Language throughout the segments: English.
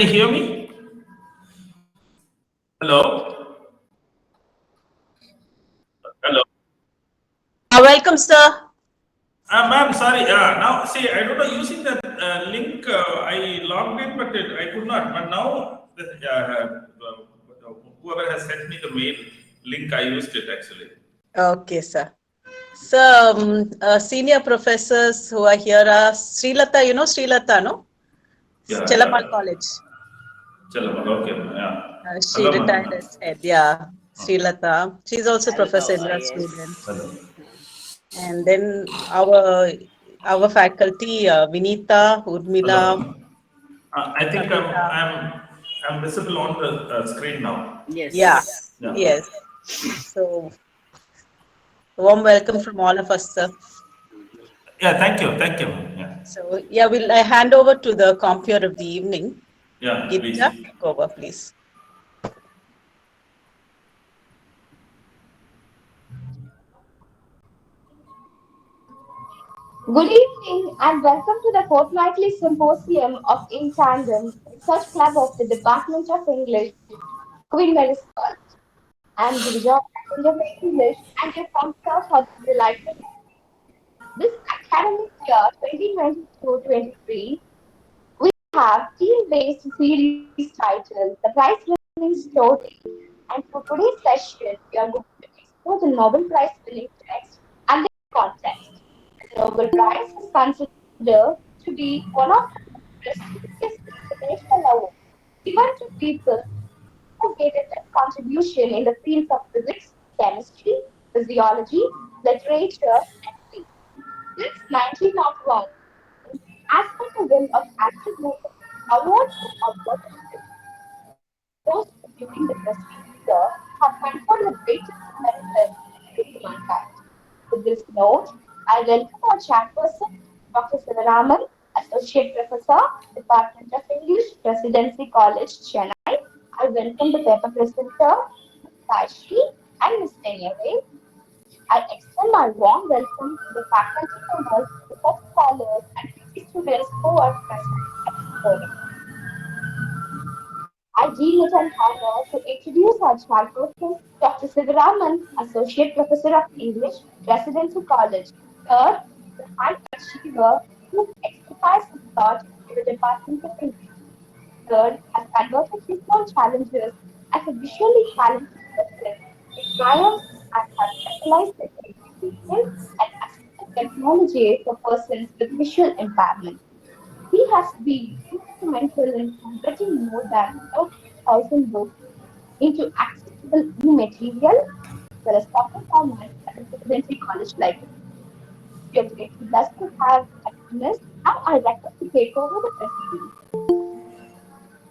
you hear me? Hello? Hello? Welcome, sir. Ma'am, sorry. Now, see, I don't know, using that link, I logged in, but I could not. But now, whoever has sent me the mail link, I used it actually. Okay, sir. So, senior professors who are here are Srilata, you know Srilata, no? Yeah, Chellamal College. Chellamal, okay. Yeah. She Hello, retired ma'am. as head. Yeah, Srilata. She's also Professor Indra yes. student. Hello. And then our faculty, Vinita, Urmila. Hello. I think Kavita. I'm visible on the screen now. Yes. Yeah, Yeah. yes. So, warm welcome from all of us, sir. Yeah, thank you. Thank you. Yeah. So, yeah, I hand over to the compeer of the evening. Yeah, please. Girija, take over, please. Good evening and welcome to the fortnightly symposium of In Tandem Research Club of the Department of English, Queen Mary's College. I am Girija, Passenger of English, and your counselor for the delightful. This academic year 2022-23, we have theme-based series titled The Prize-Winning Story. And for today's session, we are going to explore the Nobel Prize-winning text and their context. The Nobel Prize is considered to be one of the most prestigious international awards given to people who made a contribution in the fields of physics, chemistry, physiology, literature, and peace. Since 1901, as per the will of Alfred Nobel, awards were awarded to those who during the preceding year have conferred the greatest benefit to humankind. With this note, I welcome our chairperson, Dr. Sivaraman, Associate Professor, Department of English, Presidency College, Chennai. I welcome the paper presenter, Sai Shree and Ms. Senyavel. I extend my warm welcome to the faculty members, research scholars, and PG students who are present at this forum. I deem it an honor to introduce our chairperson, Dr. Sivaraman, Associate Professor of English, Presidency College. Third, the high achiever who exercised his thought in the Department of English. Third, has converted his own challenges as a visually talented person in triumphs and has specialized in education and assistive technology for persons with visual impairment. He has been instrumental in converting more than 30,000 books into accessible e-material as well as copy format at the Presidency College Library. We are greatly blessed to have at us. Now I request to take over the proceedings.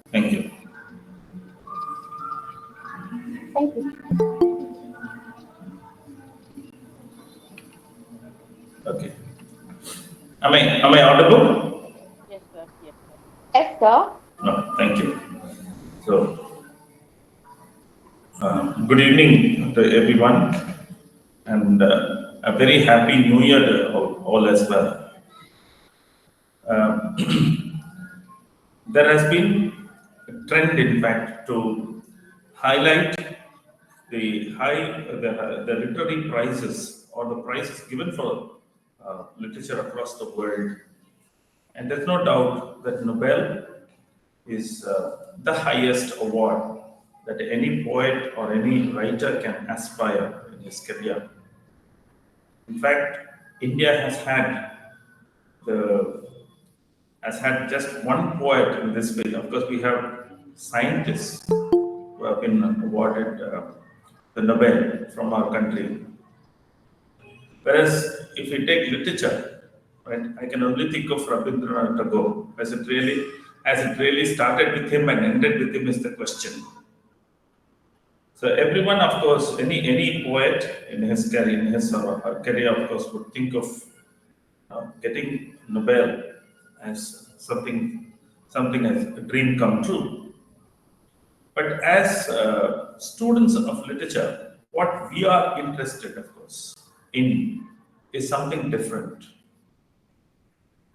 Thank you. Thank you. Okay. Am I audible? Yes, sir. Yes, sir. Yes, sir. No, thank you. So, good evening to everyone, and a very happy New Year to all as well. There has been a trend, in fact, to highlight the literary prizes or the prizes given for literature across the world. And there's no doubt that Nobel is the highest award that any poet or any writer can aspire in his career. In fact, India the has had just one poet in this field. Of course, we have scientists who have been awarded the Nobel from our country. Whereas if we take literature, right, I can only think of Rabindranath Tagore, as it really started with him and ended with him is the question. So everyone, of course, any poet in his career, in his or her career, of course, would think of getting Nobel as something as a dream come true. But as students of literature, what we are interested, of course, in is something different.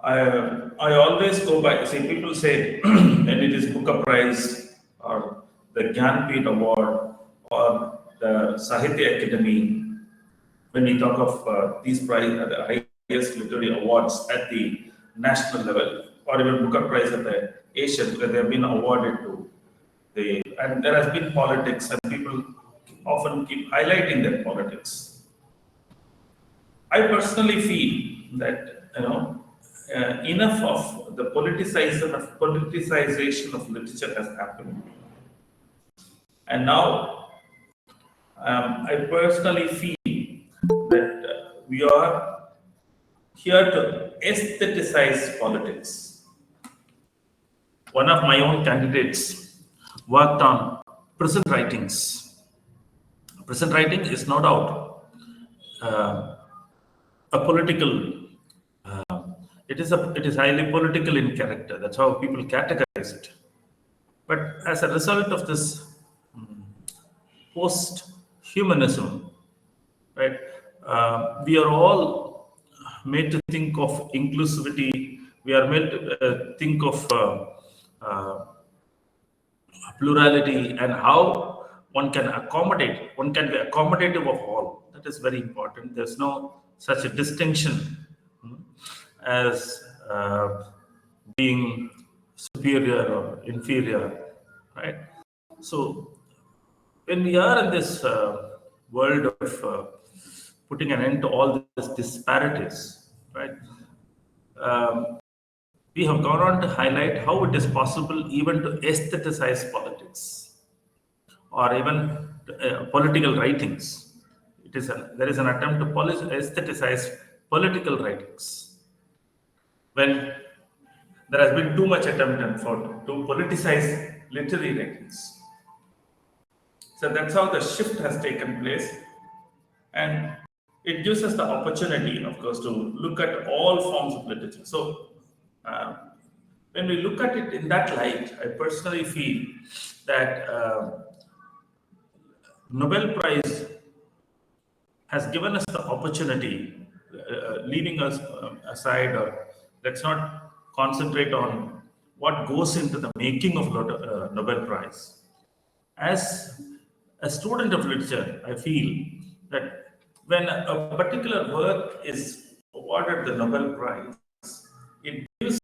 I always go by, see, people say when it is Booker Prize or the Gyanpith Award or the Sahitya Academy, when we talk of these prize, the highest literary awards at the national level, or even Booker Prize at the Asian, where they have been awarded to, and there has been politics, and people often keep highlighting that politics. I personally feel that enough of the politicization of literature has happened, and now I personally feel that we are here to aestheticize politics. One of my own candidates worked on present writings. Present writing is no doubt a political. It is highly political in character. That's how people categorize it. But as a result of this post-humanism, right, we are all made to think of inclusivity. We are made to think of plurality and how one can be accommodative of all. That is very important. There's no such a distinction as being superior or inferior, right? So when we are in this world of putting an end to all these disparities, right? We have gone on to highlight how it is possible even to aestheticize politics or even political writings. There is an attempt to aestheticize political writings when there has been too much attempt to politicize literary writings. So that's how the shift has taken place, and it gives us the opportunity, of course, to look at all forms of literature. So when we look at it in that light, I personally feel that Nobel Prize has given us the opportunity, leaving us aside, or let's not concentrate on what goes into the making of Nobel Prize. As a student of literature, I feel that when a particular work is awarded the Nobel Prize, it gives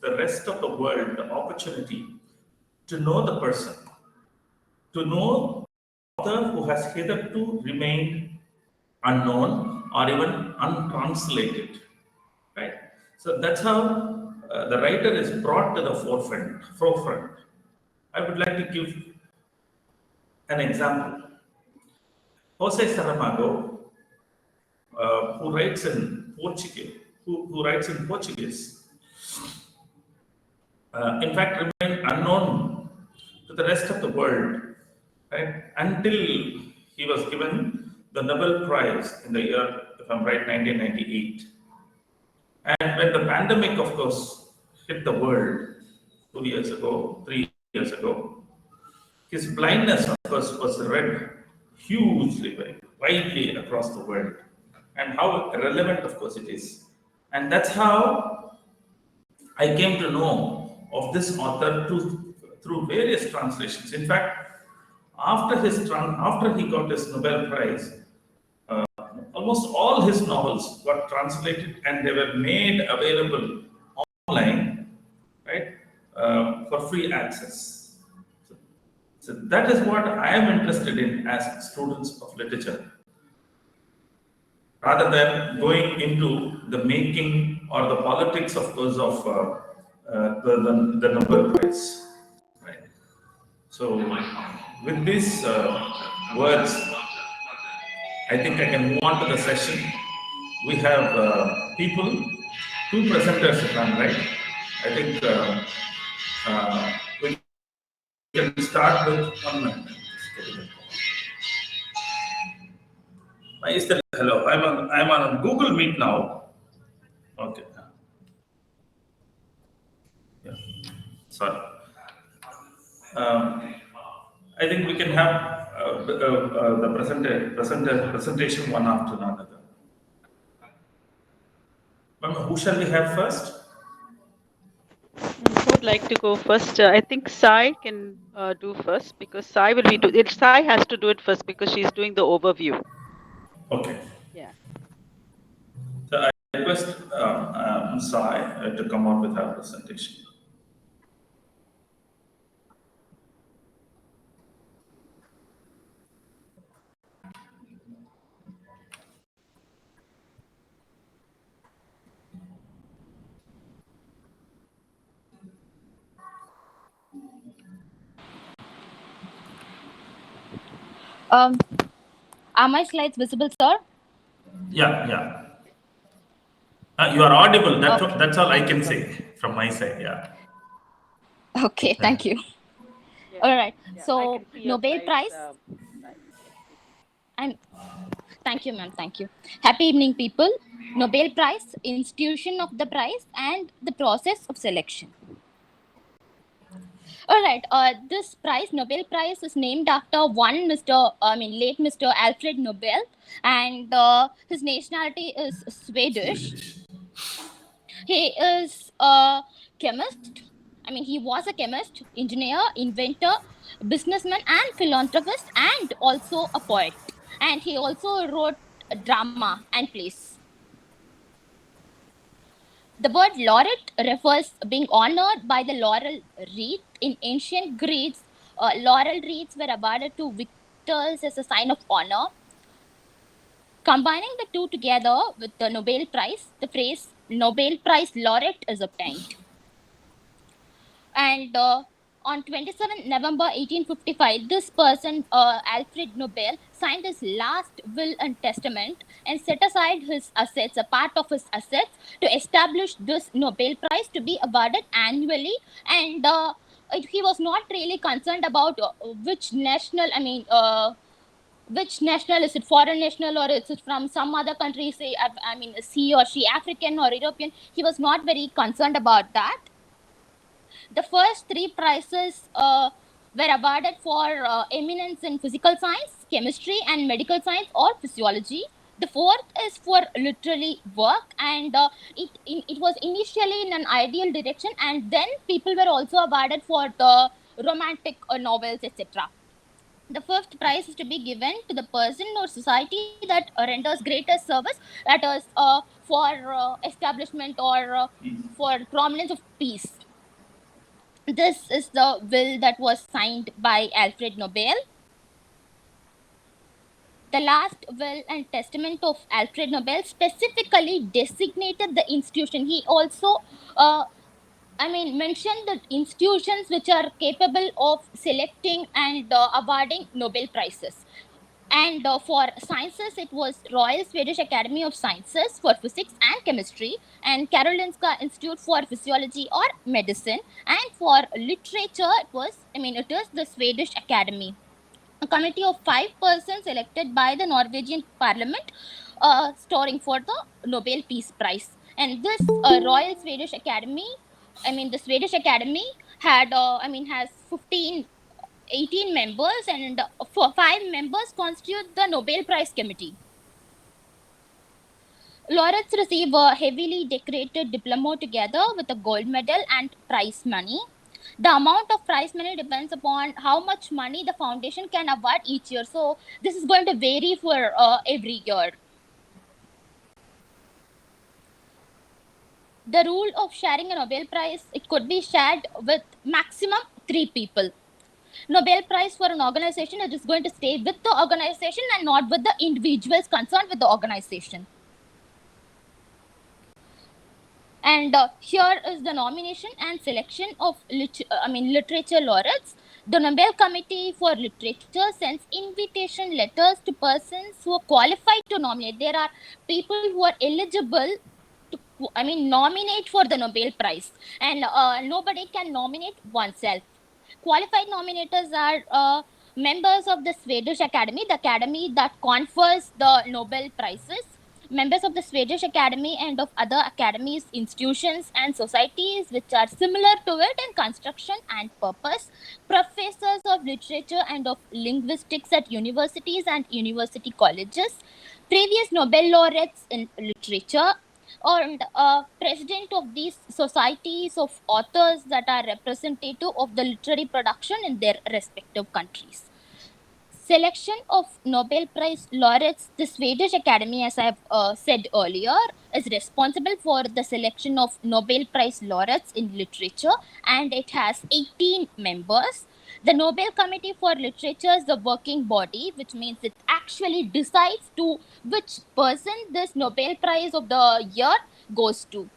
the rest of the world the opportunity to know the person, to know the author who has hitherto remained unknown or even untranslated, right? So that's how the writer is brought to the forefront. I would like to give an example. Jose Saramago, who writes in Portuguese, in fact, remained unknown to the rest of the world, right? Until he was given the Nobel Prize in the year, if I'm right, 1998. And when the pandemic, of course, hit the world 3 years ago, his blindness, of course, was read hugely, very widely across the world, and how relevant, of course, it is. And that's how I came to know of this author through various translations. In fact, after he got his Nobel Prize, almost all his novels got translated and they were made available online, right, for free access. So that is what I am interested in as students of literature, rather than going into the making or the politics, of course, of the Nobel Prize. Right. So with these words, I think I can move on to the session. We have two presenters, if I'm right. I think we can start with 1 minute. Hello, I'm on Google Meet now. Okay. Yeah. Sorry. I think we can have the presentation one after another. Who shall we have first? like to go first. I think Sai can do first because Sai will be Sai has to do it first because she's doing the overview. Okay. Yeah. So I request Sai to come out with her presentation. Are my slides visible, sir? Yeah, yeah. You are audible. Okay. That's all I Thank you, can sir. say from my side. Yeah. Okay, thank you. Yeah. All right. Yeah. I So, can see your Nobel slides. Prize. Sai. Yes, please. I'm. Thank you, ma'am. Thank you. Happy evening, people. Nobel Prize, institution of the prize, and the process of selection. All right. This prize, Nobel Prize, is named after late Mr. Alfred Nobel, and his nationality is Swedish. He is a chemist. He was a chemist, engineer, inventor, businessman, and philanthropist, and also a poet. And he also wrote drama and plays. The word laureate refers being honored by the laurel wreath. In ancient Greece, laurel wreaths were awarded to victors as a sign of honor. Combining the two together with the Nobel Prize, the phrase Nobel Prize laureate is obtained. And on 27 November 1855, this person, Alfred Nobel, signed his last will and testament and set aside his assets, a part of his assets, to establish this Nobel Prize to be awarded annually. And he was not really concerned about which national, which national is it, foreign national, or is it from some other country, say, is he or she African or European? He was not very concerned about that. The first three prizes were awarded for eminence in physical science, chemistry, and medical science or physiology. The fourth is for literary work, and it was initially in an ideal direction, and then people were also awarded for the romantic novels, etc. The fifth prize is to be given to the person or society that renders greatest service, that is for establishment or for prominence of peace. This is the will that was signed by Alfred Nobel. The last will and testament of Alfred Nobel specifically designated the institution. He also mentioned the institutions which are capable of selecting and awarding Nobel Prizes. And for sciences, it was Royal Swedish Academy of Sciences for physics and chemistry, and Karolinska Institute for Physiology or Medicine. And for literature, it is the Swedish Academy. A committee of 5 persons elected by the Norwegian Parliament, storing for the Nobel Peace Prize. And this Royal Swedish Academy, the Swedish Academy had, has 18 members, and 5 members constitute the Nobel Prize Committee. Laureates receive a heavily decorated diploma together with a gold medal and prize money. The amount of prize money depends upon how much money the foundation can award each year. So this is going to vary for every year. The rule of sharing a Nobel Prize, it could be shared with maximum 3 people. Nobel Prize for an organization, it is going to stay with the organization and not with the individuals concerned with the organization. And here is the nomination and selection of literature laureates. The Nobel Committee for Literature sends invitation letters to persons who are qualified to nominate. There are people who are eligible to nominate for the Nobel Prize, and nobody can nominate oneself. Qualified nominators are members of the Swedish Academy, the academy that confers the Nobel Prizes, members of the Swedish Academy and of other academies, institutions, and societies which are similar to it in construction and purpose, professors of literature and of linguistics at universities and university colleges, previous Nobel laureates in literature, and president of these societies of authors that are representative of the literary production in their respective countries. Selection of Nobel Prize laureates, the Swedish Academy, as I've said earlier, is responsible for the selection of Nobel Prize laureates in literature, and it has 18 members. The Nobel Committee for Literature is the working body, which means it actually decides to which person this Nobel Prize of the year goes to.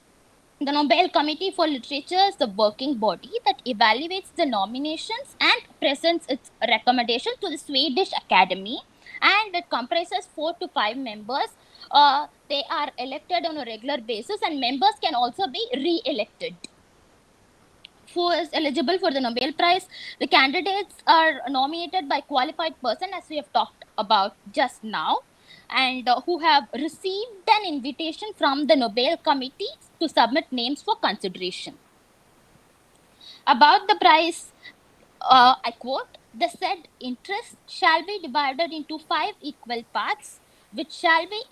The Nobel Committee for Literature is the working body that evaluates the nominations and presents its recommendation to the Swedish Academy, and it comprises 4 to 5 members. They are elected on a regular basis, and members can also be re-elected. Who is eligible for the Nobel Prize? The candidates are nominated by qualified person, as we have talked about just now, and who have received an invitation from the Nobel Committee to submit names for consideration. About the prize, I quote, the said interest shall be divided into 5 equal parts, which shall be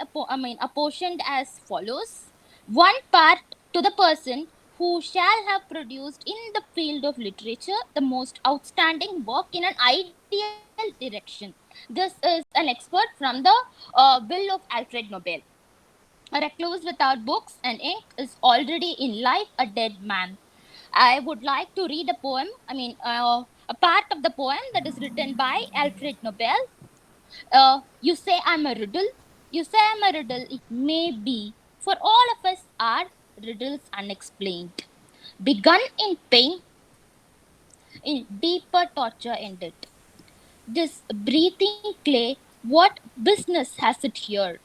apportioned as follows. 1 part to the person who shall have produced in the field of literature the most outstanding work in an ideal direction. This is an expert from the will of Alfred Nobel. A recluse without books and ink is already in life a dead man. I would like to read a poem, a part of the poem that is written by Alfred Nobel. You say I'm a riddle. You say I'm a riddle. It may be. For all of us are riddles unexplained. Begun in pain, in deeper torture ended. This breathing clay, what business has it here?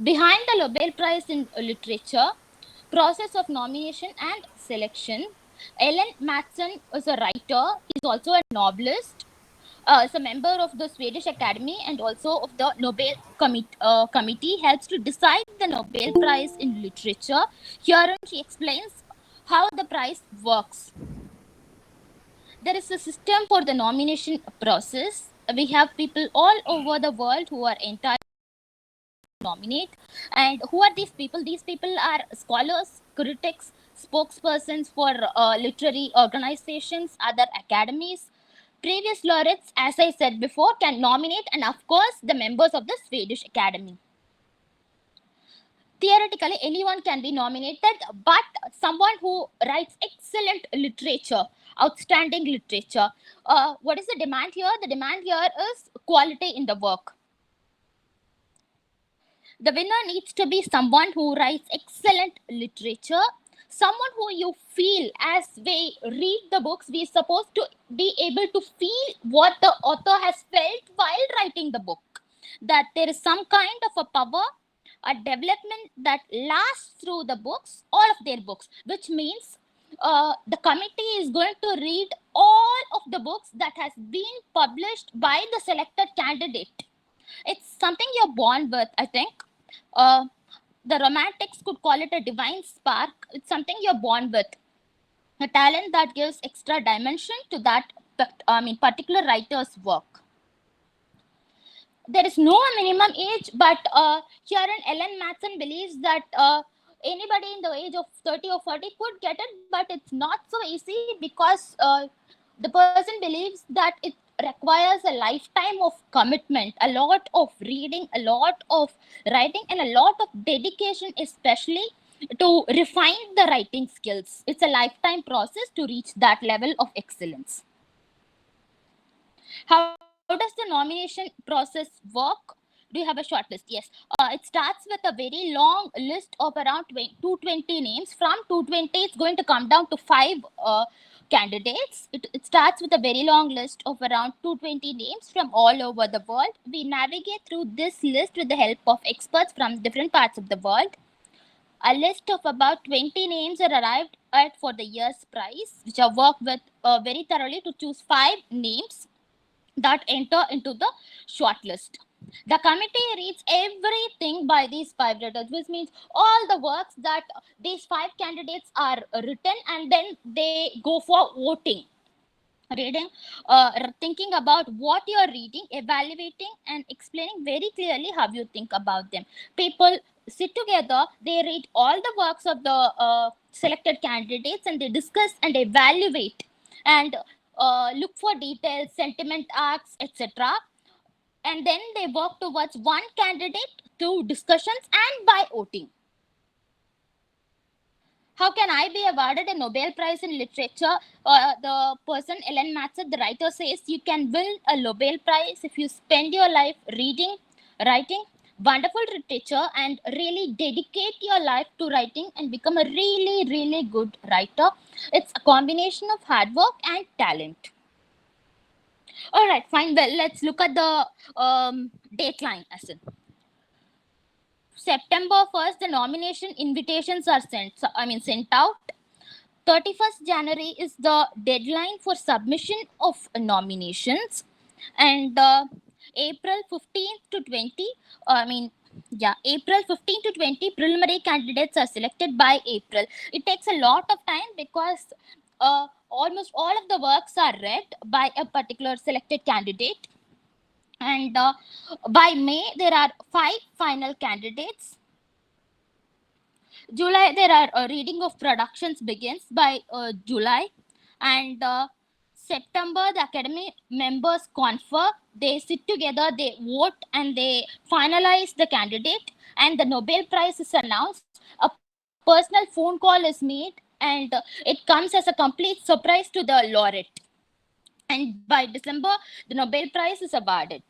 Behind the Nobel Prize in Literature, process of nomination and selection, Ellen Mattsson is a writer. He's also a novelist. Is a member of the Swedish Academy and also of the Nobel Committee. Helps to decide the Nobel Prize in Literature. Herein she explains how the prize works. There is a system for the nomination process. We have people all over the world who are entitled nominate. And who are these people? These people are scholars, critics, spokespersons for literary organizations, other academies. Previous laureates, as I said before, can nominate, and of course the members of the Swedish Academy. Theoretically, anyone can be nominated, but someone who writes excellent literature, outstanding literature. What is the demand here? The demand here is quality in the work. The winner needs to be someone who writes excellent literature, someone who you feel as we read the books, we're supposed to be able to feel what the author has felt while writing the book. That there is some kind of a power, a development that lasts through the books, all of their books, which means the committee is going to read all of the books that has been published by the selected candidate. It's something you're born with, I think. The romantics could call it a divine spark. It's something you're born with, a talent that gives extra dimension to that particular writer's work. There is no minimum age, but herein Ellen Mattsson believes that anybody in the age of 30 or 40 could get it, but it's not so easy because the person believes that it requires a lifetime of commitment, a lot of reading, a lot of writing, and a lot of dedication, especially to refine the writing skills. It's a lifetime process to reach that level of excellence. How does the nomination process work? Do you have a short list? Yes. It starts with a very long list of around 220 names. From 220, it's going to come down to 5 candidates. It starts with a very long list of around 220 names from all over the world. We navigate through this list with the help of experts from different parts of the world. A list of about 20 names are arrived at for the year's prize, which are worked with very thoroughly to choose 5 names that enter into the shortlist. The committee reads everything by these 5 writers, which means all the works that these 5 candidates are written, and then they go for voting. Reading, thinking about what you're reading, evaluating, and explaining very clearly how you think about them. People sit together, they read all the works of the selected candidates, and they discuss and evaluate and look for details, sentiment arcs, etc. And then they work towards one candidate through discussions and by voting. How can I be awarded a Nobel Prize in Literature? The person, Ellen Matzer, the writer, says you can win a Nobel Prize if you spend your life reading, writing wonderful literature, and really dedicate your life to writing and become a really, really good writer. It's a combination of hard work and talent. All right, fine. Well, let's look at the dateline as in. September 1st, the nomination invitations are sent out. 31st January is the deadline for submission of nominations, and April 15th to 20, April 15 to 20 preliminary candidates are selected by April. It takes a lot of time because almost all of the works are read by a particular selected candidate, and by May there are 5 final candidates. July, there are reading of productions begins by July, and September, the Academy members confer, they sit together, they vote, and they finalize the candidate, and the Nobel Prize is announced. A personal phone call is made, and it comes as a complete surprise to the laureate. And by December, the Nobel Prize is awarded.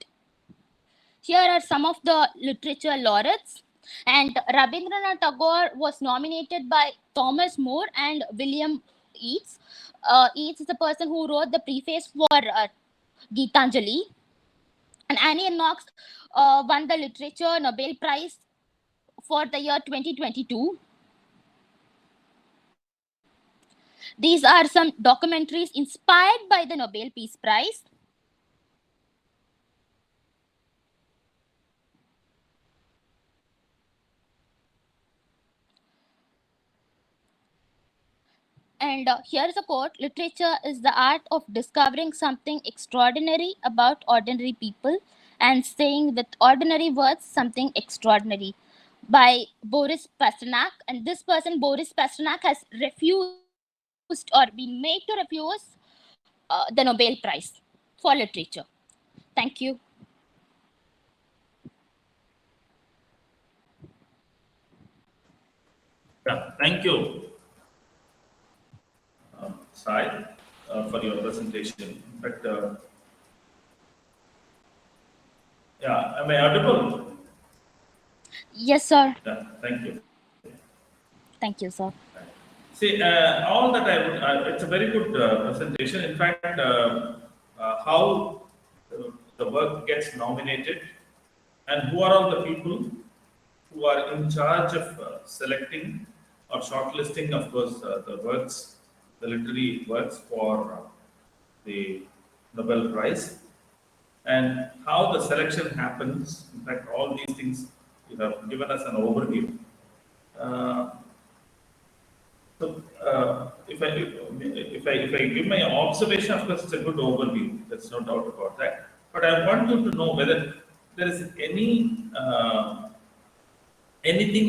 Here are some of the literature laureates. And Rabindranath Tagore was nominated by Thomas More and William Yeats. Yeats is the person who wrote the preface for Gitanjali. And Annie Knox won the Literature Nobel Prize for the year 2022. These are some documentaries inspired by the Nobel Peace Prize. And here's a quote: literature is the art of discovering something extraordinary about ordinary people and saying with ordinary words something extraordinary, by Boris Pasternak. And this person, Boris Pasternak, has refused or been made to refuse the Nobel Prize for literature. Thank you. Yeah, thank you, Sai, for your presentation. But yeah, am I audible? Yes, sir. Yeah, thank you. Thank you, sir. See, all that I would, it's a very good presentation. In fact, how the work gets nominated and who are all the people who are in charge of selecting or shortlisting, of course, the works, the literary works for the Nobel Prize, and how the selection happens. In fact, all these things you have given us an overview. If I give my observation, of course, it's a good overview. There's no doubt about that. But I want you to know whether there is anything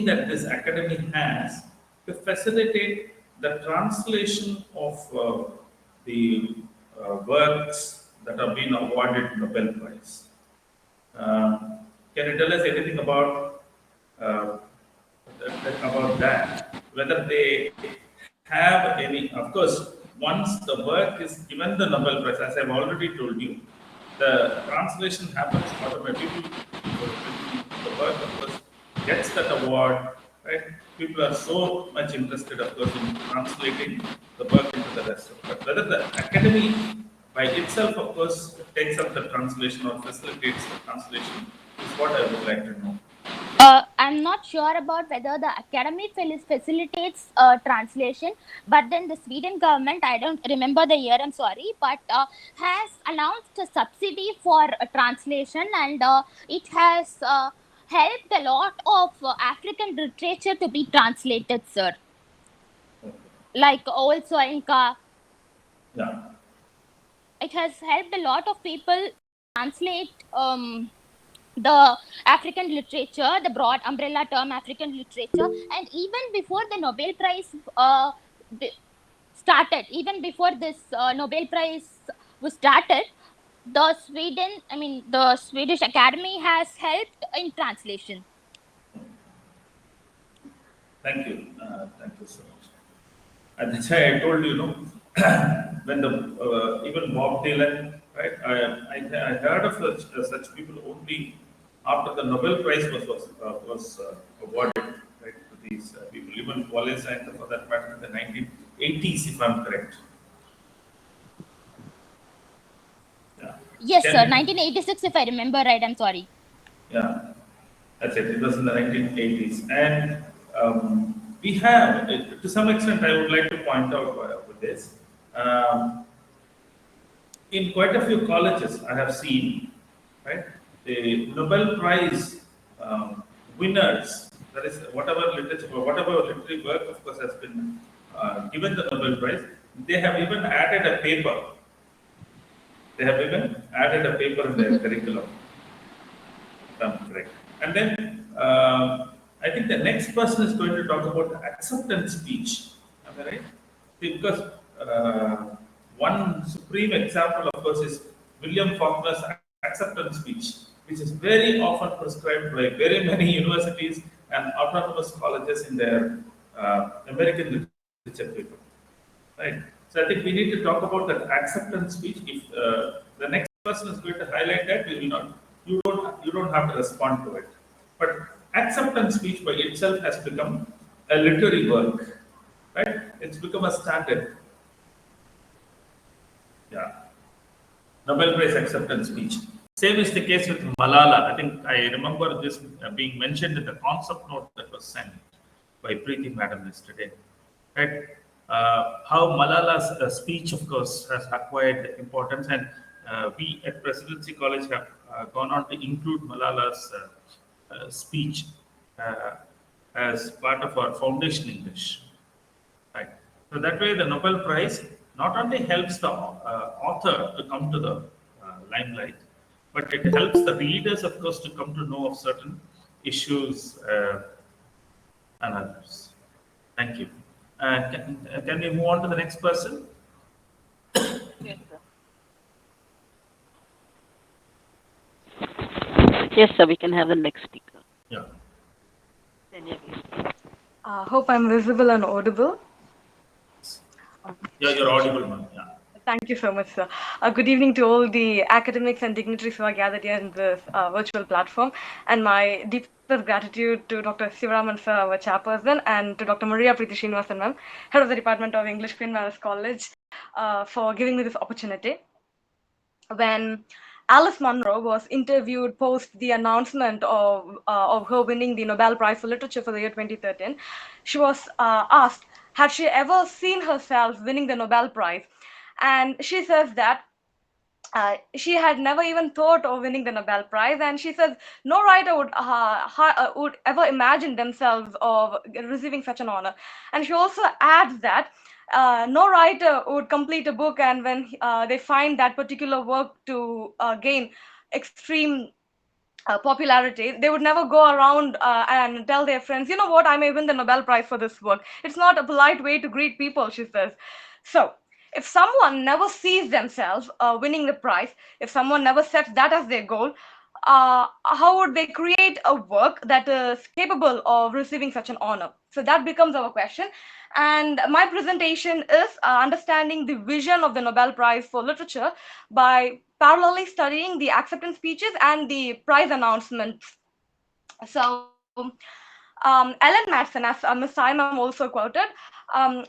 that this academy has to facilitate the translation of the works that have been awarded Nobel Prize. Can you tell us anything about that? Whether they have any, of course, once the work is given the Nobel Prize, as I've already told you, the translation happens automatically. So when the work, of course, gets that award, right? People are so much interested, of course, in translating the work into the rest of it. But whether the academy by itself, of course, takes up the translation or facilitates the translation is what I would like to know. I'm not sure about whether the academy facilitates translation, but then the Sweden government, I don't remember the year, I'm sorry, but has announced a subsidy for translation, and it has helped a lot of African literature to be translated, sir. Like also Inca. Yeah. It has helped a lot of people translate the African literature, the broad umbrella term African literature, and even before the Nobel Prize started, even before this Nobel Prize was started, the Swedish Academy has helped in translation. Thank you. Thank you so much. And that's why I told you, when the even Bob Dylan, right? I heard of such people only after the Nobel Prize was awarded, right, to these people. Even Wallace and for that matter in the 1980s, if I'm correct. Yeah. Yes, Can sir. you- 1986, if I remember right. I'm sorry. Yeah, that's it. It was in the 1980s. And we have, to some extent, I would like to point out with this. In quite a few colleges, I have seen, right, the Nobel Prize winners, that is, whatever literature, whatever literary work, of course, has been given the Nobel Prize, they have even added a paper. They have even added a paper in their curriculum. If I'm correct. And then I think the next person is going to talk about the acceptance speech. Am I right? Because one supreme example, of course, is William Faulkner's acceptance speech, which is very often prescribed by very many universities and autonomous colleges in their American literature paper. Right. So I think we need to talk about that acceptance speech. If the next person is going to highlight that, we will not. You don't have to respond to it. But acceptance speech by itself has become a literary work, right? It's become a standard. Yeah. Nobel Prize acceptance speech. Same is the case with Malala. I think I remember this being mentioned in the concept note that was sent by Preeti Madam yesterday. Right? How Malala's speech, of course, has acquired importance, and we at Presidency College have gone on to include Malala's speech as part of our foundation English. Right. So that way, the Nobel Prize not only helps the author to come to the limelight, but it helps the readers, of course, to come to know of certain issues and others. Thank you. Can we move on to the next person? Yes, sir. Yes, sir. We can have the next speaker. Yeah. Senyavel. Hope I'm visible and audible. Yeah, you're audible, ma'am. Yeah. Thank you so much, sir. Good evening to all the academics and dignitaries who are gathered here in this virtual platform. And my deepest gratitude to Dr. Sivaraman, sir, our chairperson, and to Dr. Maria Preeti Srinivasan, ma'am, head of the Department of English, Queen Maris College, for giving me this opportunity. When Alice Munro was interviewed post the announcement of her winning the Nobel Prize for Literature for the year 2013, she was asked, had she ever seen herself winning the Nobel Prize? And she says that she had never even thought of winning the Nobel Prize, and she says no writer would ever imagine themselves of receiving such an honor. And she also adds that no writer would complete a book, and when they find that particular work to gain extreme popularity, they would never go around and tell their friends, you know what, I may win the Nobel Prize for this work. It's not a polite way to greet people, she says. So if someone never sees themselves winning the prize, if someone never sets that as their goal, how would they create a work that is capable of receiving such an honor? So that becomes our question. And my presentation is understanding the vision of the Nobel Prize for Literature by parallelly studying the acceptance speeches and the prize announcements. So Ellen Madsen, as Ms. Simon also quoted,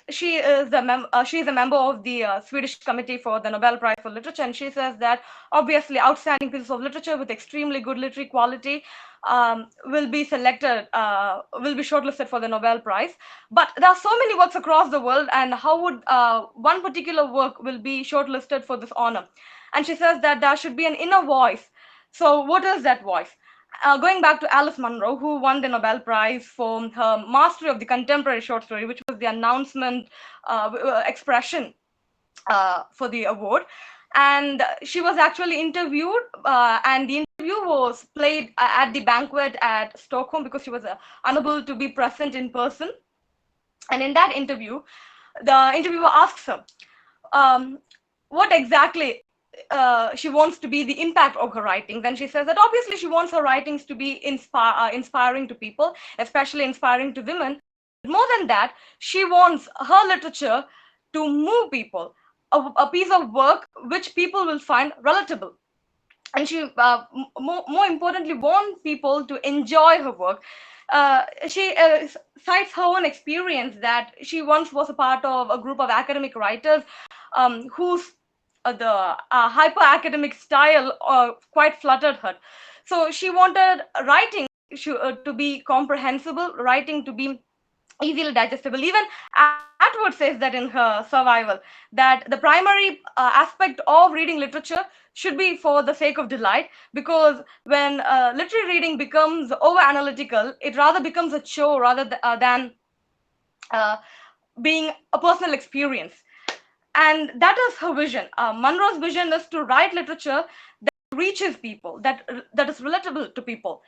she is a member of the Swedish Committee for the Nobel Prize for Literature, and she says that obviously outstanding pieces of literature with extremely good literary quality will be selected, will be shortlisted for the Nobel Prize. But there are so many works across the world, and how would one particular work will be shortlisted for this honor? And she says that there should be an inner voice. So what is that voice? Going back to Alice Munro, who won the Nobel Prize for her mastery of the contemporary short story, which was the announcement expression for the award. And she was actually interviewed, and the interview was played at the banquet at Stockholm because she was unable to be present in person. And in that interview, the interviewer asks her what exactly she wants to be the impact of her writings. And she says that obviously she wants her writings to be inspiring to people, especially inspiring to women. But more than that, she wants her literature to move people, a piece of work which people will find relatable. And she, more importantly, wants people to enjoy her work. She cites her own experience that she once was a part of a group of academic writers whose the hyper academic style quite fluttered her. So she wanted writing to be comprehensible, writing to be easily digestible. Even Atwood says that in her Survival, that the primary aspect of reading literature should be for the sake of delight, because when literary reading becomes over analytical, it rather becomes a chore rather than being a personal experience. And that is her vision. Munro's vision is to write literature that reaches people, that is relatable to people.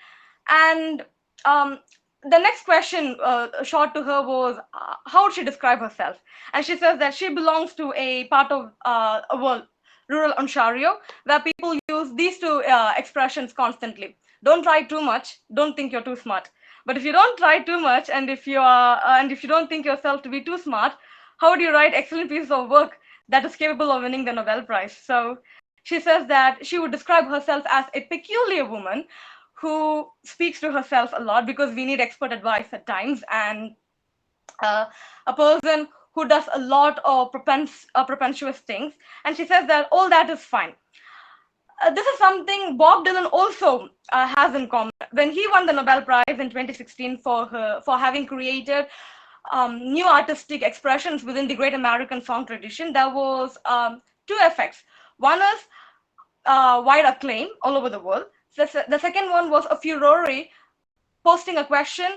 And the next question shot to her was, how would she describe herself? And she says that she belongs to a part of a world, rural Ontario, where people use these two expressions constantly. Don't try too much, don't think you're too smart. But if you don't try too much, and if you don't think yourself to be too smart, how would you write excellent pieces of work that is capable of winning the Nobel Prize? So she says that she would describe herself as a peculiar woman who speaks to herself a lot, because we need expert advice at times, and a person who does a lot of preposterous things. And she says that all that is fine. This is something Bob Dylan also has in common. When he won the Nobel Prize in 2016 for having created new artistic expressions within the great American song tradition, there was two effects. One is wide acclaim all over the world. The second one was a furore posting a question: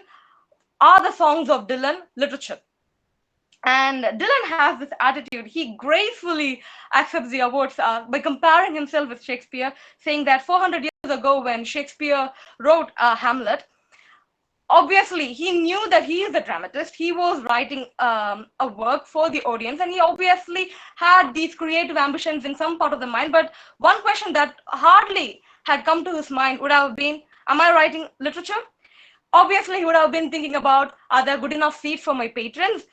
are the songs of Dylan literature? And Dylan has this attitude. He gracefully accepts the awards by comparing himself with Shakespeare, saying that 400 years ago, when Shakespeare wrote Hamlet, obviously he knew that he is a dramatist. He was writing a work for the audience, and he obviously had these creative ambitions in some part of the mind. But one question that hardly had come to his mind would have been, am I writing literature? Obviously, he would have been thinking about, are there good enough seats for my patrons?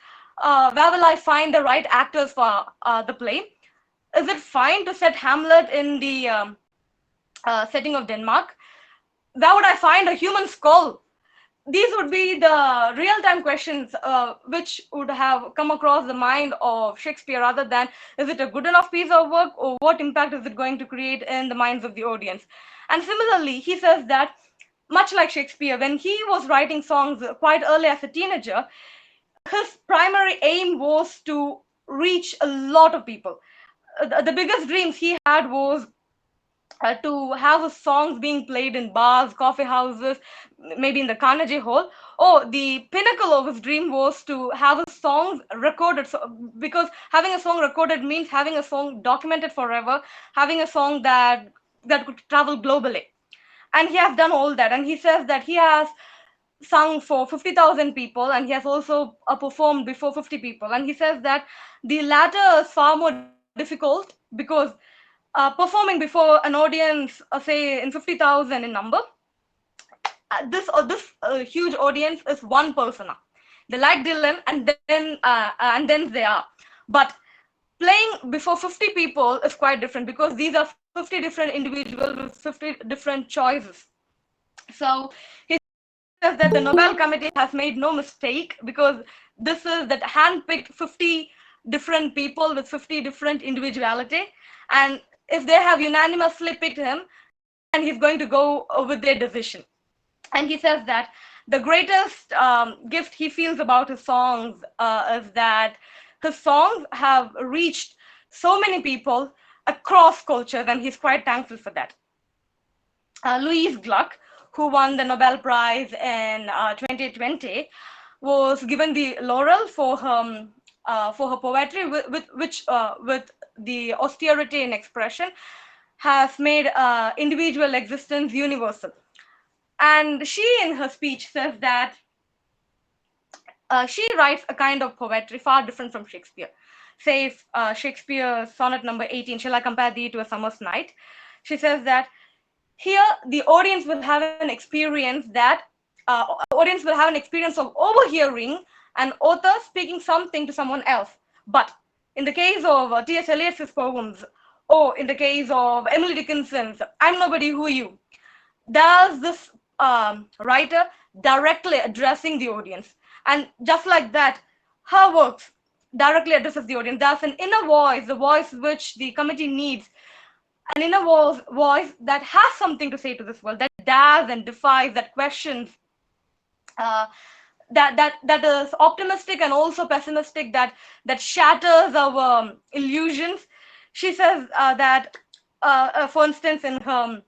Where will I find the right actors for the play? Is it fine to set Hamlet in the setting of Denmark? Where would I find a human skull? These would be the real-time questions which would have come across the mind of Shakespeare, rather than, is it a good enough piece of work, or what impact is it going to create in the minds of the audience? And similarly, he says that, much like Shakespeare, when he was writing songs quite early as a teenager, his primary aim was to reach a lot of people. The biggest dreams he had was to have his songs being played in bars, coffee houses, maybe in the Carnegie Hall. Or the pinnacle of his dream was to have his songs recorded. So, because having a song recorded means having a song documented forever, having a song that could travel globally. And he has done all that. And he says that he has sung for 50,000 people, and he has also performed before 50 people. And he says that the latter is far more difficult, because performing before an audience, say in 50,000 in number, this huge audience is one persona. They like Dylan, and then they are. But playing before 50 people is quite different, because these are 50 different individuals with 50 different choices. So he says that the Nobel Committee has made no mistake, because this is that handpicked 50 different people with 50 different individuality, and if they have unanimously picked him, and he's going to go with their decision. And he says that the greatest gift he feels about his songs is that his songs have reached so many people across cultures, and he's quite thankful for that. Louise Gluck, who won the Nobel Prize in 2020, was given the laurel for her for her poetry, with the austerity in expression, has made individual existence universal. And she, in her speech, says that she writes a kind of poetry far different from Shakespeare. Say, if Shakespeare's sonnet number 18, "Shall I compare thee to a summer's night?" She says that here the audience will have an experience of overhearing an author speaking something to someone else. But in the case of T.S. Eliot's poems, or in the case of Emily Dickinson's "I'm Nobody, Who Are You?", there's this writer directly addressing the audience. And just like that, her works directly addresses the audience. There's an inner voice, the voice which the committee needs, an inner voice that has something to say to this world, that dares and defies, that questions, that is optimistic and also pessimistic, that shatters our illusions. She says that, for instance, in her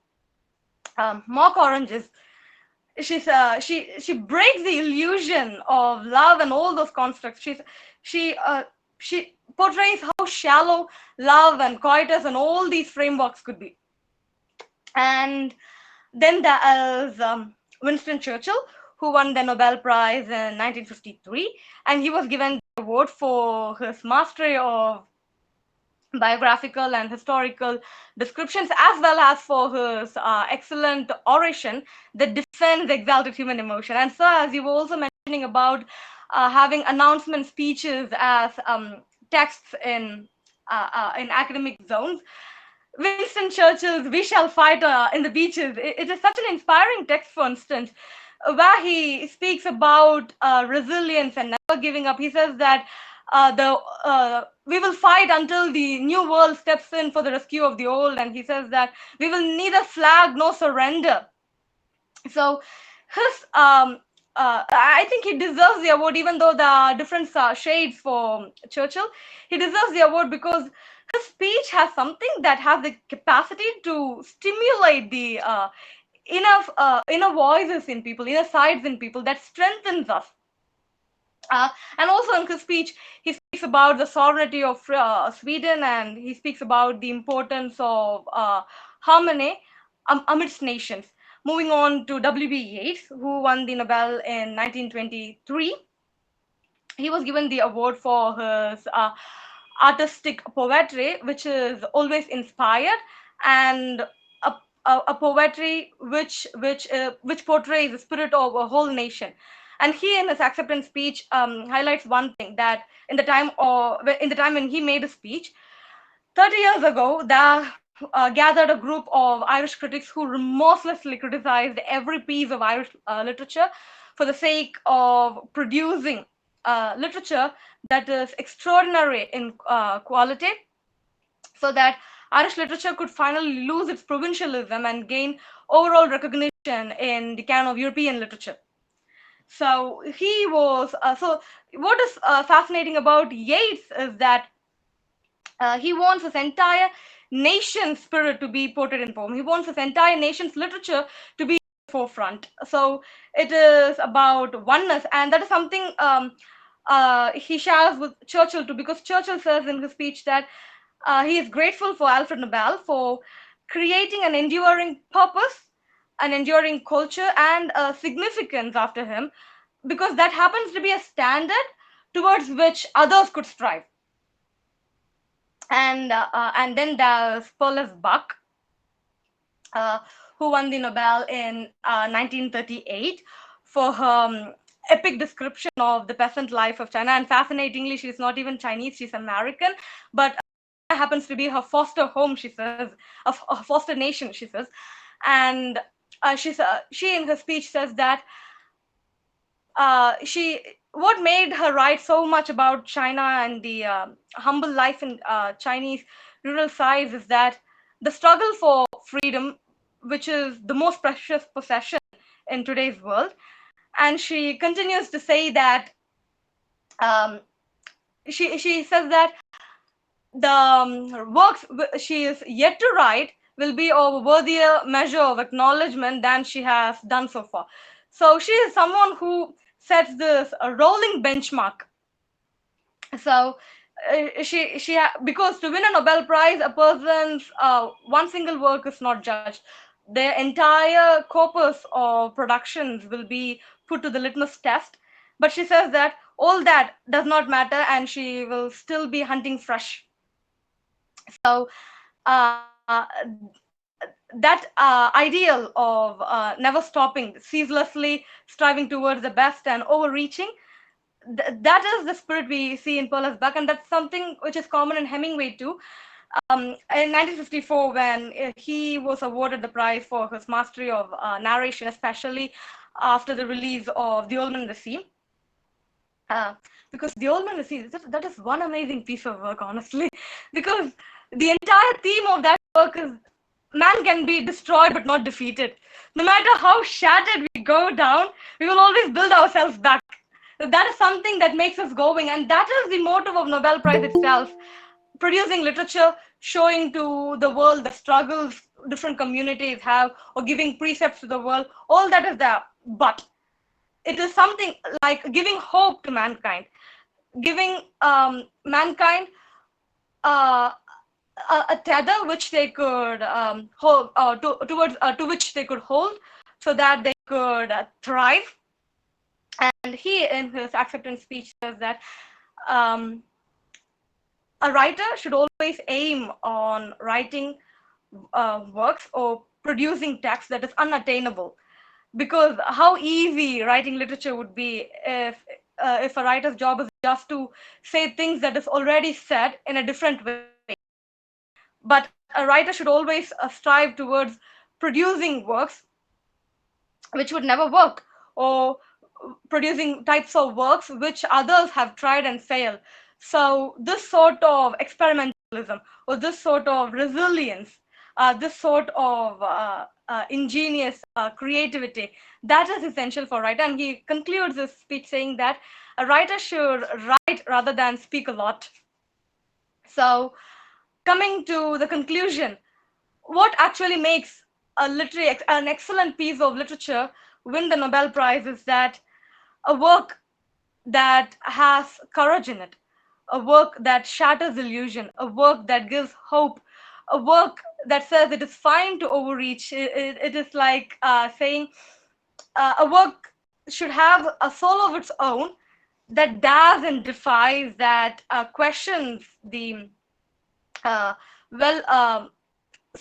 Mock Oranges, she breaks the illusion of love and all those constructs. She portrays how shallow love and coitus and all these frameworks could be. And then there is Winston Churchill, who won the Nobel Prize in 1953, and he was given the award for his mastery of biographical and historical descriptions, as well as for his excellent oration that defends exalted human emotion. And so, as you were also mentioning about having announcement speeches as texts in academic zones, Winston Churchill's "We Shall Fight in the Beaches," it is such an inspiring text, for instance, where he speaks about resilience and never giving up. He says that we will fight until the new world steps in for the rescue of the old, and he says that we will neither flag nor surrender. So his I think he deserves the award, even though there are different shades for Churchill. He deserves the award because his speech has something that has the capacity to stimulate the inner voices in people, inner sides in people, that strengthens us. And also in his speech, he speaks about the sovereignty of Sweden, and he speaks about the importance of harmony amidst nations. Moving on to W.B. Yeats, who won the Nobel in 1923. He was given the award for his artistic poetry, which is always inspired, and a poetry which portrays the spirit of a whole nation. And he, in his acceptance speech, highlights one thing, that in the time when he made a speech 30 years ago, there gathered a group of Irish critics who remorselessly criticized every piece of Irish literature for the sake of producing literature that is extraordinary in quality, so that Irish literature could finally lose its provincialism and gain overall recognition in the canon of European literature. So he was, so what is fascinating about Yeats is that he wants his entire nation's spirit to be portrayed in poem. He wants his entire nation's literature to be in the forefront. So it is about oneness, and that is something he shares with Churchill too, because Churchill says in his speech that he is grateful for Alfred Nobel for creating an enduring purpose, an enduring culture, and a significance after him, because that happens to be a standard towards which others could strive. And then there's Perles Buck, who won the Nobel in 1938 for her epic description of the peasant life of China. And fascinatingly, she's not even Chinese, she's American, but happens to be her foster home, she says, a foster nation, she says. And she in her speech says that what made her write so much about China and the humble life in Chinese rural sides is that the struggle for freedom, which is the most precious possession in today's world. And she continues to say that she says that the works she is yet to write will be of a worthier measure of acknowledgement than she has done so far. So she is someone who sets this rolling benchmark So because to win a Nobel Prize, a person's one single work is not judged. Their entire corpus of productions will be put to the litmus test. But she says that all that does not matter, and she will still be hunting fresh. So uh, that ideal of never stopping, ceaselessly striving towards the best and overreaching, that is the spirit we see in Perla's Buck, and that's something which is common in Hemingway too. In 1954, when he was awarded the prize for his mastery of narration, especially after the release of The Old Man and the Sea. Because The Old Man and the Sea, that is one amazing piece of work, honestly, because the entire theme of that work is man can be destroyed but not defeated. No matter how shattered we go down, we will always build ourselves back. That is something that makes us going, and that is the motive of Nobel Prize itself. Producing literature, showing to the world the struggles different communities have, or giving precepts to the world, all that is there. But it is something like giving hope to mankind, giving mankind uh, a tether which they could hold to which they could hold, so that they could thrive. And he, in his acceptance speech, says that a writer should always aim on writing works or producing text that is unattainable, because how easy writing literature would be if a writer's job is just to say things that is already said in a different way. But a writer should always strive towards producing works which would never work, or producing types of works which others have tried and failed. So this sort of experimentalism, or this sort of resilience, this sort of ingenious creativity, that is essential for a writer. And he concludes his speech saying that a writer should write rather than speak a lot. So coming to the conclusion, what actually makes an excellent piece of literature win the Nobel Prize is that a work that has courage in it, a work that shatters illusion, a work that gives hope, a work that says it is fine to overreach. It is like saying a work should have a soul of its own, that dares and defies, that questions the uh, well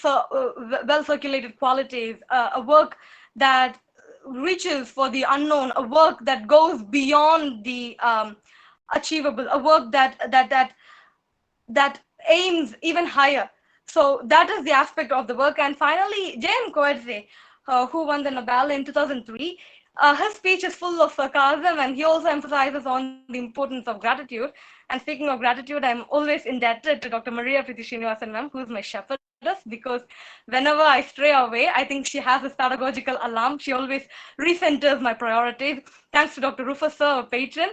well circulated qualities, a work that reaches for the unknown, a work that goes beyond the achievable, a work that aims even higher. So that is the aspect of the work. And finally, J.M. Coetzee, who won the Nobel in 2003, his speech is full of sarcasm, and he also emphasizes on the importance of gratitude. And speaking of gratitude, I'm always indebted to Dr. Maria Priti Srinivasan ma'am, who's my shepherdess, because whenever I stray away, I think she has this pedagogical alarm. She always recenters my priorities. Thanks to Dr. Rufus sir, our patron,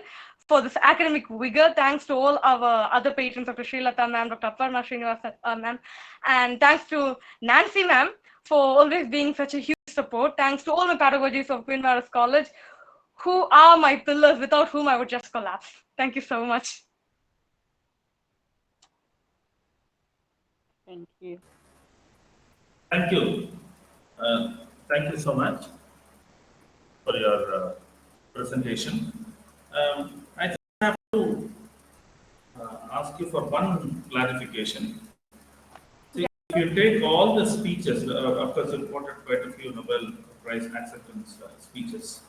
for this academic vigor. Thanks to all our other patrons, Dr. Srilata ma'am, Dr. Aparna Srinivasan ma'am, and thanks to Nancy ma'am for always being such a huge support. Thanks to all my pedagogies of Queen Maris College, who are my pillars, without whom I would just collapse. Thank you so much. Thank you. Thank you. Thank you so much for your presentation. I think I have to ask you for one clarification. See, if you take all the speeches, of course, you quoted quite a few Nobel Prize acceptance speeches.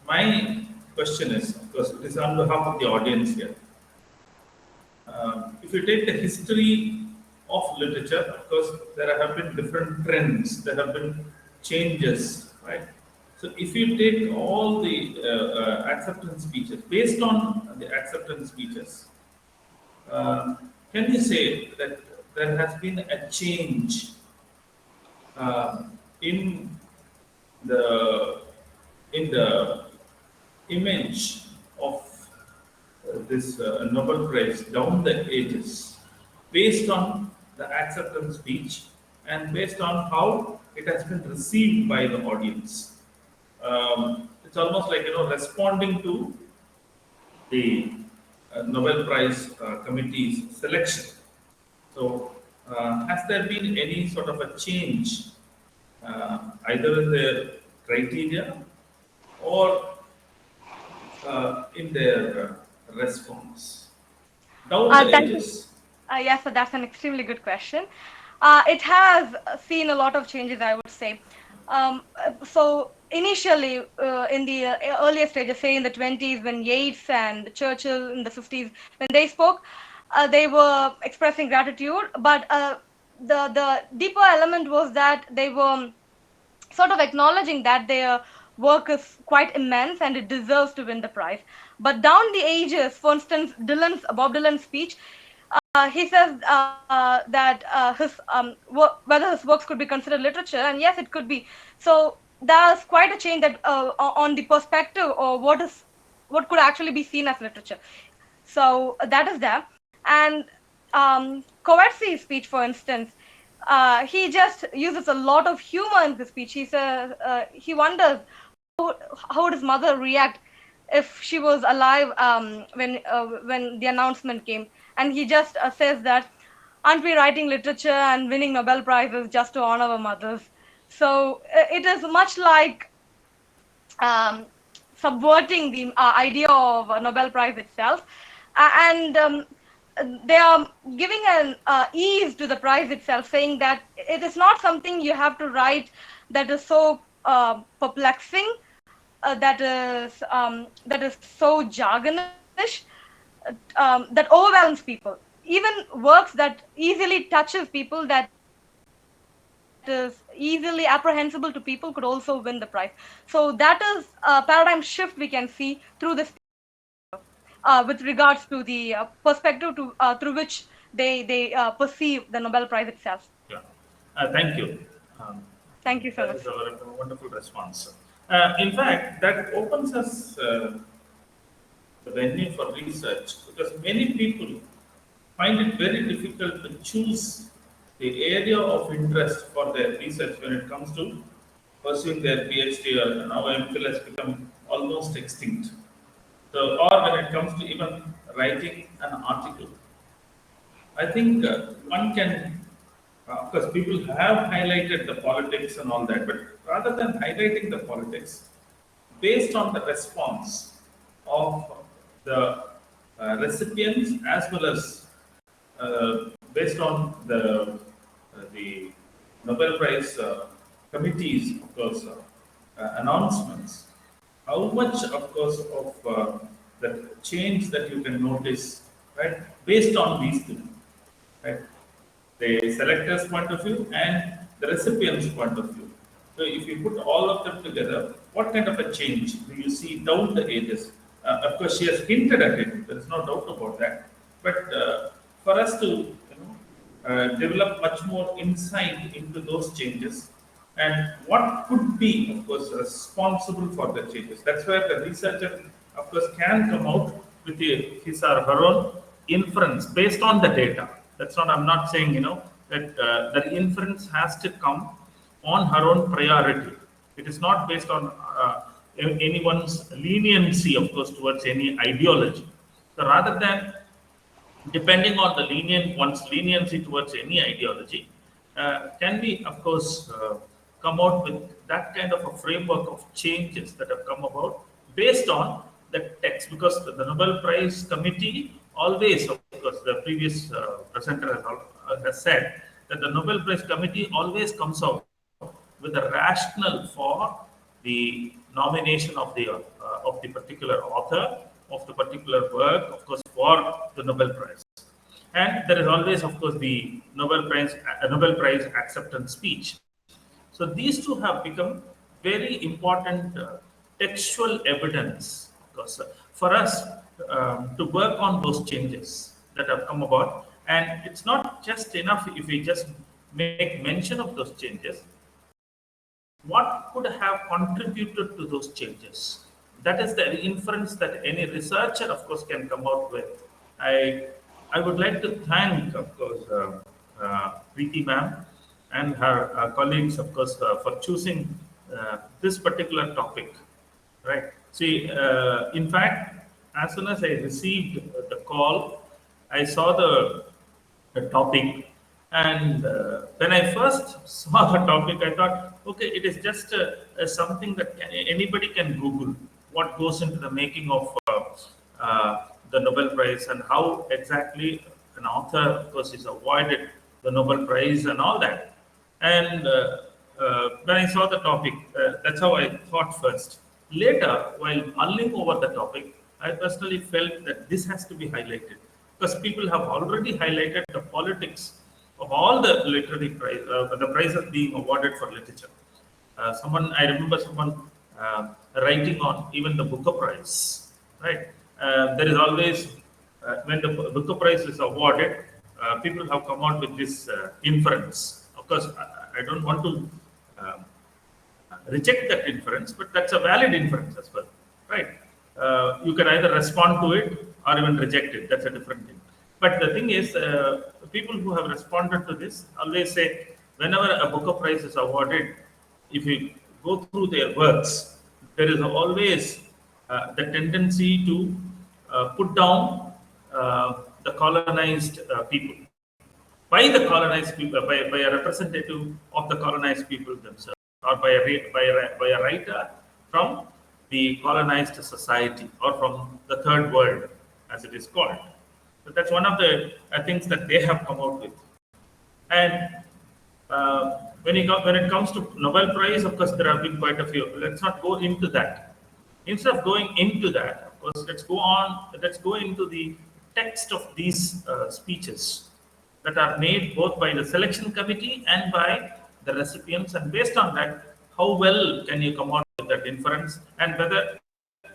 My question is, of course, it is on behalf of the audience here. If you take the history of literature, of course, there have been different trends, there have been changes, right? So if you take all the acceptance speeches, based on the acceptance speeches, can you say that there has been a change in the image of this Nobel Prize down the ages, based on the acceptance speech and based on how it has been received by the audience? It's almost like responding to the Nobel Prize Committee's selection. So, has there been any sort of a change, either in their criteria or in their response down the Thank you. ages? Yes, so that's an extremely good question. It has seen a lot of changes, I would say. So initially, in the earlier stages, say in the 20s, when Yeats and Churchill in the 50s, when they spoke, they were expressing gratitude. But the deeper element was that they were sort of acknowledging that their work is quite immense and it deserves to win the prize. But down the ages, for instance, Bob Dylan's speech, he says that whether his works could be considered literature, and yes, it could be. So there's quite a change that on the perspective or what could actually be seen as literature. So that is there. And Coetzee's speech, for instance, he just uses a lot of humor in his speech. He says he wonders how would his mother react if she was alive when the announcement came, and he just says that aren't we writing literature and winning Nobel prizes just to honor our mothers? So it is much like subverting the idea of a Nobel Prize itself, and they are giving an ease to the prize itself, saying that it is not something you have to write that is so perplexing, that is so jargonish, that overwhelms people. Even works that easily touches people, that is easily apprehensible to people, could also win the prize. So that is a paradigm shift we can see through this with regards to the perspective through which they perceive the Nobel Prize itself. Yeah, thank you. Thank you so much. That is a wonderful response. In fact, that opens us the venue for research, because many people find it very difficult to choose the area of interest for their research when it comes to pursuing their PhD, or now MPhil has become almost extinct. So, or when it comes to even writing an article. I think one can, of course, people have highlighted the politics and all that, but rather than highlighting the politics, based on the response of the recipients, as well as based on the Nobel Prize committees, of course, announcements, how much, of course, of the change that you can notice, right, based on these two, right, the selector's point of view and the recipient's point of view. So if you put all of them together, what kind of a change do you see down the ages? Of course, she has hinted at it. There is no doubt about that. But for us to develop much more insight into those changes and what could be, of course, responsible for the changes. That's where the researcher, of course, can come out with his or her own inference based on the data. That's not, I'm not saying, that the inference has to come on her own priority. It is not based on anyone's leniency, of course, towards any ideology. So rather than depending on the one's leniency towards any ideology, can we, of course, come out with that kind of a framework of changes that have come about based on the text? Because the Nobel Prize Committee always, of course, the previous presenter has said that the Nobel Prize Committee always comes out with a rationale for the nomination of the particular author of the particular work, of course, for the Nobel Prize. And there is always, of course, the Nobel Prize acceptance speech. So these two have become very important textual evidence, of course, for us to work on those changes that have come about. And it's not just enough if we just make mention of those changes. What could have contributed to those changes? That is the inference that any researcher, of course, can come out with. I would like to thank, of course, Preeti ma'am and her colleagues, of course, for choosing this particular topic. Right. See, in fact, as soon as I received the call, I saw the topic, and when I first saw the topic, I thought, okay, it is just something that anybody can Google what goes into the making of the Nobel Prize and how exactly an author, of course, is awarded the Nobel Prize and all that. And when I saw the topic, that's how I thought first. Later, while mulling over the topic, I personally felt that this has to be highlighted because people have already highlighted the politics of all the literary prize, the prizes being awarded for literature. I remember someone writing on even the Booker Prize, right? There is always, when the Booker Prize is awarded, people have come out with this inference. Of course, I don't want to reject that inference, but that's a valid inference as well, right? You can either respond to it or even reject it. That's a different thing. But the thing is, people who have responded to this always say, whenever a Booker Prize is awarded, if you go through their works, there is always the tendency to put down the colonized people by the colonized people, by a representative of the colonized people themselves, or by a writer from the colonized society or from the third world, as it is called. So that's one of the things that they have come out with. And when it comes to Nobel Prize, of course, there have been quite a few. Let's not go into that. Instead of going into that, of course, let's go into the text of these speeches that are made both by the selection committee and by the recipients. And based on that, how well can you come out with that inference and whether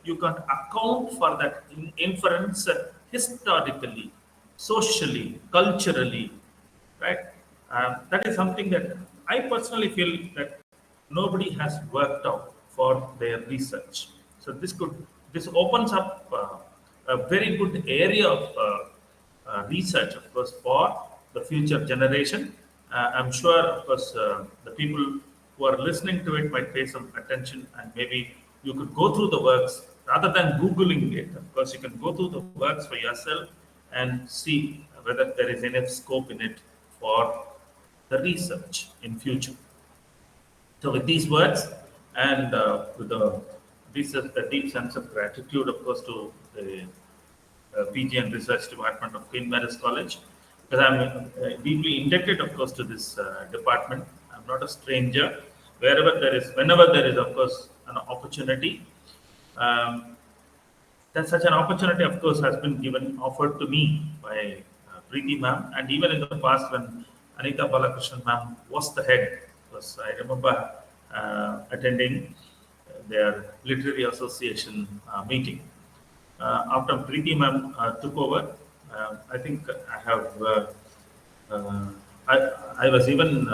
you can account for that inference historically, socially, culturally, right? That is something that I personally feel that nobody has worked out for their research. So this opens up a very good area of research, of course, for the future generation. I'm sure, of course, the people who are listening to it might pay some attention, and maybe you could go through the works rather than Googling it. Of course, you can go through the works for yourself and see whether there is enough scope in it for the research in future. So with these words and with the deep sense of gratitude, of course, to the PG and Research Department of Queen Mary's College, because I'm deeply indebted, of course, to this department. I'm not a stranger. Whenever there is, of course, an opportunity, that such an opportunity, of course, has been offered to me by Preeti ma'am, and even in the past when Anita Balakrishnan ma'am was the head, because I remember attending their literary association meeting. After Preeti ma'am took over, I think I was even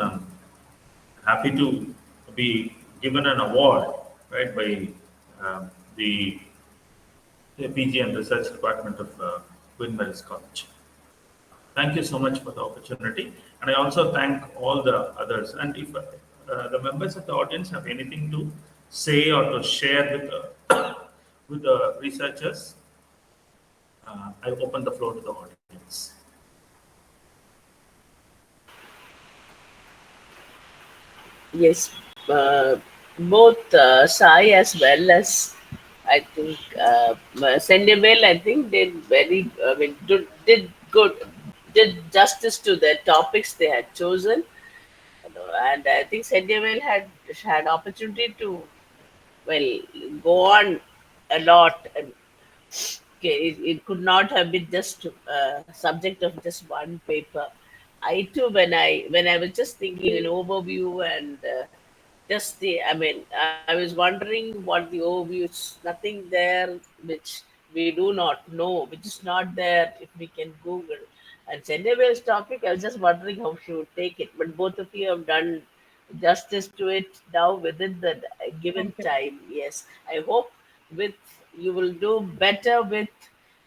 happy to be given an award, right, by the PG and Research Department of Queen Mary's College. Thank you so much for the opportunity, and I also thank all the others. And if the members of the audience have anything to say or to share with the researchers, I open the floor to the audience. Yes, both Sai as well as I think Senyavel, I think did good, did justice to the topics they had chosen, and I think Senyavel had opportunity to go on a lot. And okay, it could not have been just subject of just one paper. I too, when I was just thinking an overview and I was wondering what the overview is. Nothing there which we do not know, which is not there if we can Google. And Senyavel's topic, I was just wondering how she would take it. But both of you have done justice to it now within the given time. Yes, I hope with you will do better with.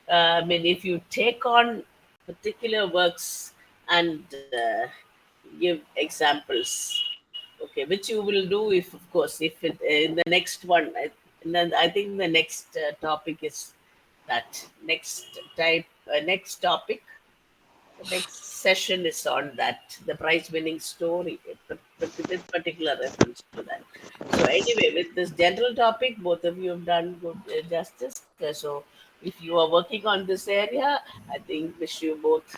If you take on particular works and give examples. Okay, which you will do if, of course, if in the next one, and then I think the next topic is that next type next topic. The next session is on that, the prize-winning story, with particular reference to that. So anyway, with this general topic, both of you have done good justice. So if you are working on this area, I think wish you both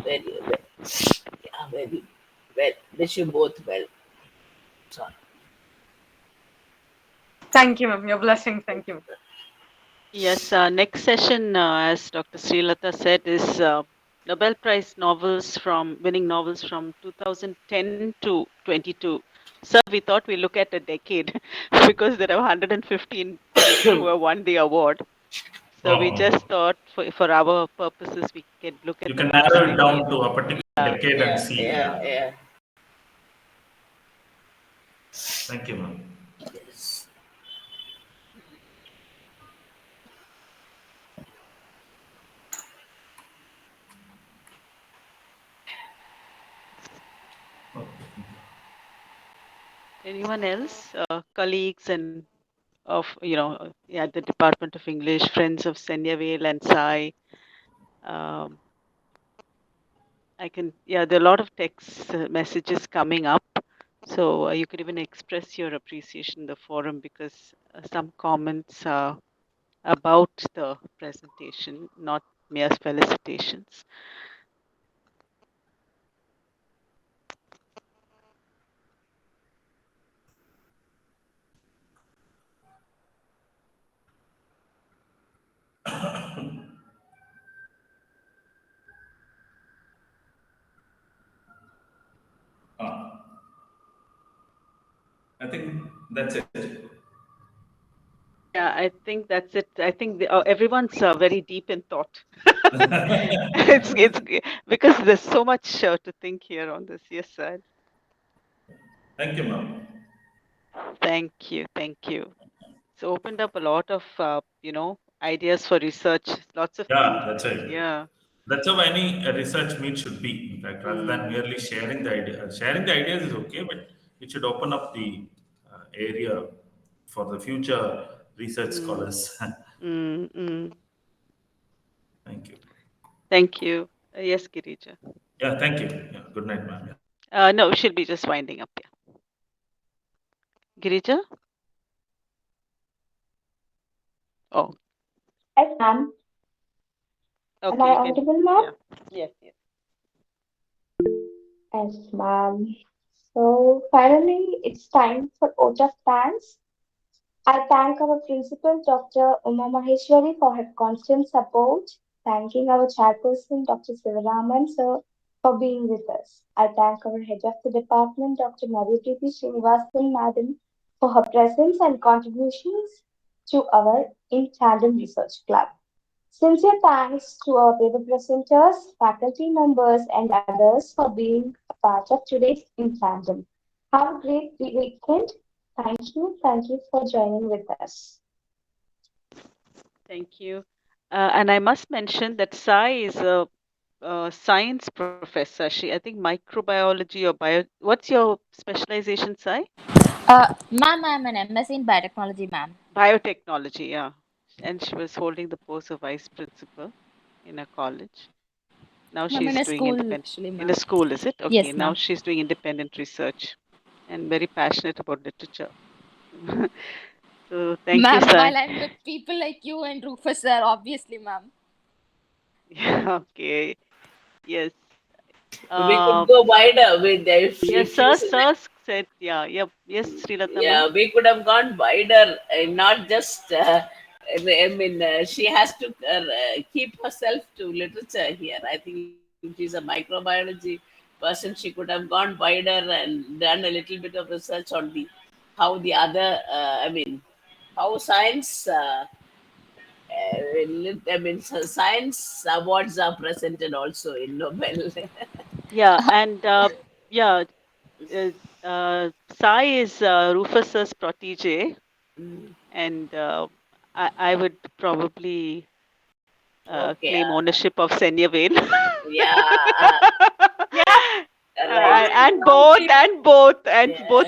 very well. Yeah, very well. Wish you both well. Sorry. Thank you, ma'am. Your blessings. Thank you. Yes, next session, as Dr. Srilata said, is Nobel Prize novels winning novels from 2010 to 22. Sir, we thought we look at a decade because there are 115 people who have won the award. So we just thought for our purposes, we can look at You the can past narrow it down decade. to a particular decade and see. Yeah. Thank you, ma'am. Yes. Anyone else, colleagues and of the Department of English, friends of Senyavel and Sai? There are a lot of text messages coming up. So you could even express your appreciation in the forum because some comments are about the presentation, not mere felicitations. I think that's it. Yeah, I think that's it. I think everyone's very deep in thought. It's because there's so much to think here on this. Yes, sir. Thank you, ma'am. Thank you. It's opened up a lot of ideas for research. Lots of Yeah, that's right. yeah. That's how any research meet should be. In fact, rather than merely sharing the idea, sharing the ideas is okay, but it should open up the area for the future research scholars. Mm, mm. Thank you. Thank you. Yes, Girija. Yeah, thank you. Yeah, good night, ma'am. No, she'll be just winding up. Yeah. Girija? Oh, Yes, ma'am. Am okay. I You can. audible, ma'am? Yeah. Yes. Yes, ma'am. So finally, it's time for vote of thanks. I thank our principal, Dr. Uma Maheshwari, for her constant support. Thanking our chairperson, Dr. Sivaraman, sir, for being with us. I thank our head of the department, Dr. Madhuri Srinivasan, madam, for her presence and contributions to our In Tandem Research Club. Sincere thanks to our paper presenters, faculty members, and others for being a part of today's In Tandem. Have a great weekend. Thank you. Thank you for joining with us. Thank you. And I must mention that Sai is a science professor. I think microbiology or bio. What's your specialization, Sai? Ma'am, I'm an MSc in biotechnology, ma'am. Biotechnology, yeah. And she was holding the post of vice principal in a college. Now I'm in she's a doing school, independent. actually, In ma'am. a school, is it? Okay. Yes, Now ma'am. she's doing independent research and very passionate about literature. So thank you, Ma'am, Sai. while I'm with people like you and Rufus, sir, obviously, ma'am. Yeah, okay. Yes. We could go wider with Yes, if you sir said, yeah. Yes, Srilata yeah, ma'am. we could have gone wider, not just. She has to keep herself to literature here. I think if she's a microbiology person, she could have gone wider and done a little bit of research on the how the other. How science. Science awards are presented also in Nobel. Yeah, and yeah, Sai is Rufus's protege, and I would probably Okay. claim ownership of Senyavel. Yeah. Right. And both Yeah.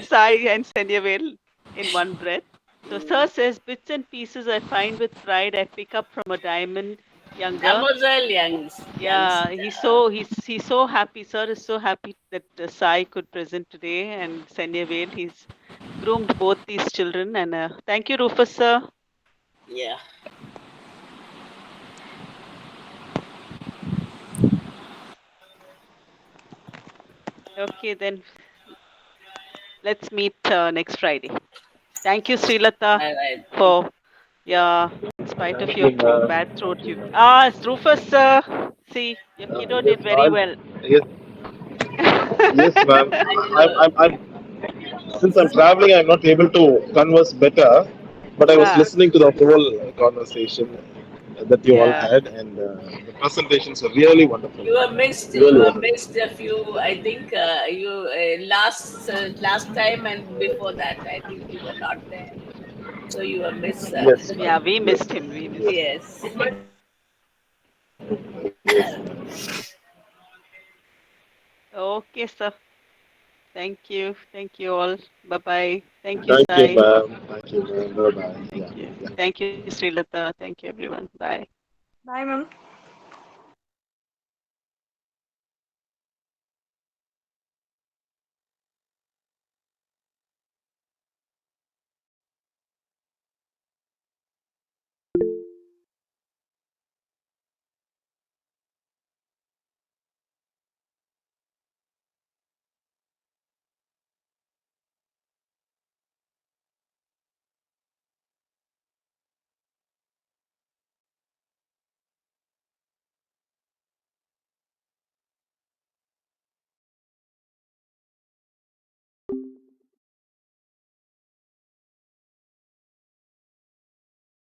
Sai and Senyavel in one breath. So Sir says, bits and pieces I find with pride I pick up from a diamond younger. Mademoiselle Yeah, he's so happy. Sir is so happy that Sai could present today, and Senyavel. He's groomed both these children, and thank you, Rufus sir. Yeah. Okay, then let's meet next Friday. Thank you, Srilata, All right. for in spite of Thank your you, ma'am. bad throat, you it's Rufus sir. See, your kiddo Yes, did very well. yes, yes, ma'am. I know. Since I'm traveling, I'm not able to converse better, but I was Ah, listening to the whole conversation that you all yeah. had, and the presentations were really wonderful. You were missed. You Really were wonderful. missed a few. I think you last time and before that. I think you were not there, so you were missed. Yes, Yeah, ma'am. we Yes, missed him. We missed him. Yes. yes. Okay, sir. Thank you. Thank you all. Bye bye. Thank you, Thank you, Sai. ma'am. Thank you, ma'am. Bye bye. Thank Yeah, you. yeah. Thank you, Srilata. Thank you, everyone. Bye. Bye, ma'am.